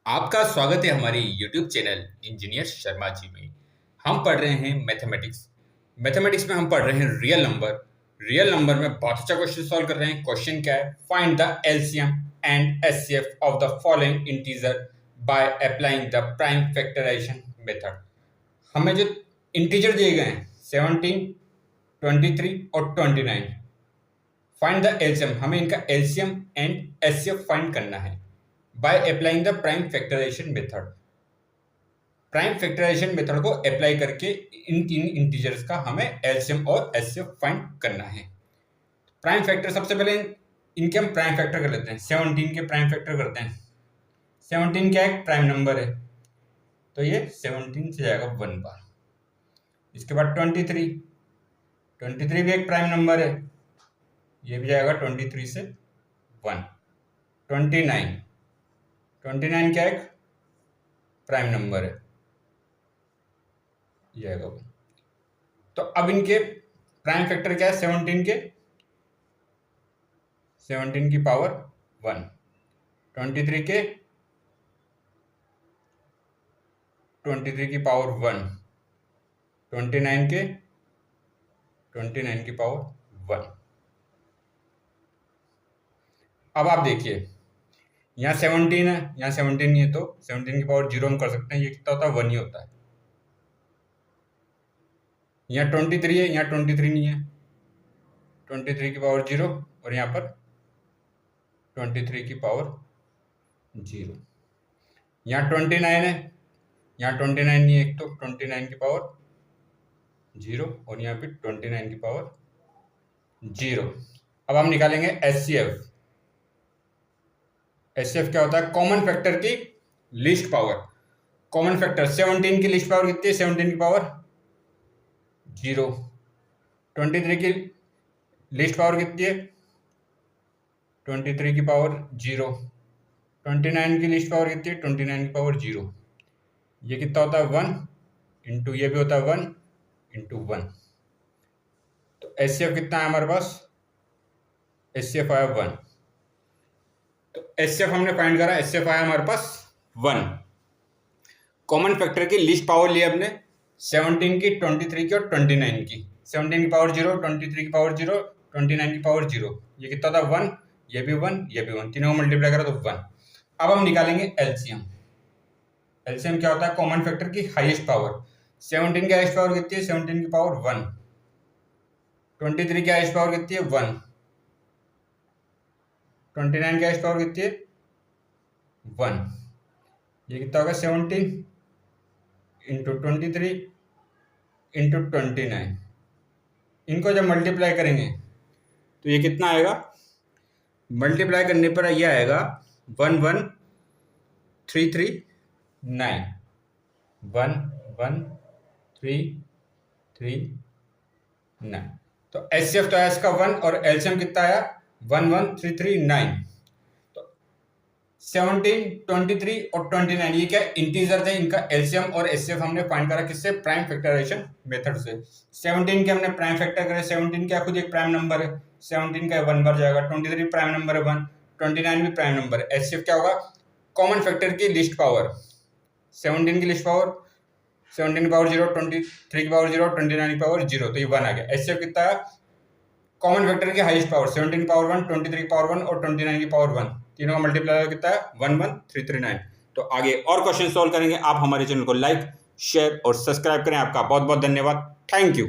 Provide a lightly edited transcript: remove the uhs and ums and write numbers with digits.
आपका स्वागत है हमारे YouTube channel engineer Sharma ji में। हम पढ़ रहे हैं मैथमेटिक्स। मैथमेटिक्स में हम पढ़ रहे हैं रियल नंबर। रियल नंबर में बहुत अच्छा क्वेश्चन सॉल्व कर रहे हैं। क्वेश्चन क्या है? Find the LCM and HCF of the following integer by applying the prime factorisation method. हमें जो इंटीजर दिए गए हैं 17, 23 और 29, फाइंड द एलसीएम, हमें इनका एलसीएम एंड एचसीएफ फाइंड करना है by applying the prime factorisation method. Prime factorisation method को अप्लाई करके इन तीन इंटीजर्स का हमें एलसीएम और एचसीएफ फाइंड करना है। प्राइम फैक्टर, सबसे पहले इनके हम प्राइम फैक्टर कर लेते हैं। 17 के प्राइम फैक्टर करते हैं। 17 क्या है? प्राइम नंबर है, तो ये 17 से जाएगा 1 बार। इसके बाद 23 भी एक प्राइम नंबर है, ये भी जाएगा 23 से 1। 29 क्या एक प्राइम नंबर है, ये आएगा 1। तो अब इनके प्राइम फैक्टर क्या है? 17 के 17 की पावर 1, 23 के 23 की पावर 1, 29 के 29 की पावर 1। अब आप देखिए, यहाँ 17 है, यहाँ 17 नहीं है, तो 17 की पावर 0 हम कर सकते हैं। ये कितना होता है? 1 ही होता है। यहाँ 23 है, यहाँ 23 नहीं है, 23 की पावर 0 और यहाँ पर 23 की पावर 0। यहाँ 29 है, यहाँ 29 नहीं है, तो 29 की पावर 0 और यहाँ पे 29 की पावर 0। अब हम निकालेंगे एचसीएफ। एचसीएफ क्या होता है? कॉमन फैक्टर की लीस्ट पावर। कॉमन फैक्टर 17 की लीस्ट पावर कितनी है? 17 की पावर 0। 23 की लीस्ट पावर कितनी है? 23 की पावर 0। 29 की लीस्ट पावर कितनी है? 29 की पावर 0। ये कितना होता है? 1 इंटू, ये भी होता है 1 इंटू 1। तो एचसीएफ कितना है हमारे पास? एचसीएफ आया 1। तो एचसीएफ हमने फाइंड करा, एचसीएफ आया हमारे पास 1। कॉमन फैक्टर की लिस्ट पावर ली हमने 17 की, 23 की और 29 की। 17 की पावर 0, 23 की पावर 0, 29 की पावर 0। ये कितना था? 1। ये भी 1, ये भी 1, तीनों को मल्टीप्लाई करा तो 1। अब हम निकालेंगे एलसीएम। एलसीएम क्या होता है? कॉमन फैक्टर की हाईएस्ट पावर। 17 की हाईएस्ट पावर कितनी है? 17 की पावर 1। 23 की हाईएस्ट पावर कितनी है? 1। 29 की हाईएस्ट पावर कितनी है? 1। ये कितना होगा? 17 इंटू 23 इंटू 29। इनको जब मल्टीप्लाई करेंगे तो ये कितना आएगा? मल्टीप्लाई करने पर ये आएगा 11339। 11339। तो एचसीएफ तो आया इसका 1 और एलसीएम कितना आया? 11339। तो 17, 23 और 29 ये क्या इंटीजर थे, इनका एलसीएम और एचसीएफ हमने फाइंड करा किससे? प्राइम फैक्टराइजेशन मेथड से। 17 के हमने प्राइम फैक्टर करे, 17 क्या खुद एक प्राइम नंबर है, 17 का 1 बार जाएगा। 23 प्राइम नंबर है 1, 29 भी प्राइम नंबर है। एचसीएफ क्या होगा? कॉमन फैक्टर की लिस्ट पावर। 17 की लिस्ट पावर 17 की पावर 0, 23 की पावर 0, 29 की पावर 0, तो ये 1 आ गया। एचसीएफ कितना है? कॉमन फैक्टर की हाईएस्ट पावर 17 की पावर 1, 23 की पावर 1 और 29 की पावर 1, तीनों का मल्टीप्लाई कितना है? 11339। तो आगे और क्वेश्चन सॉल्व करेंगे। आप हमारे चैनल को लाइक, शेयर और सब्सक्राइब करें। आपका बहुत बहुत धन्यवाद। Thank you.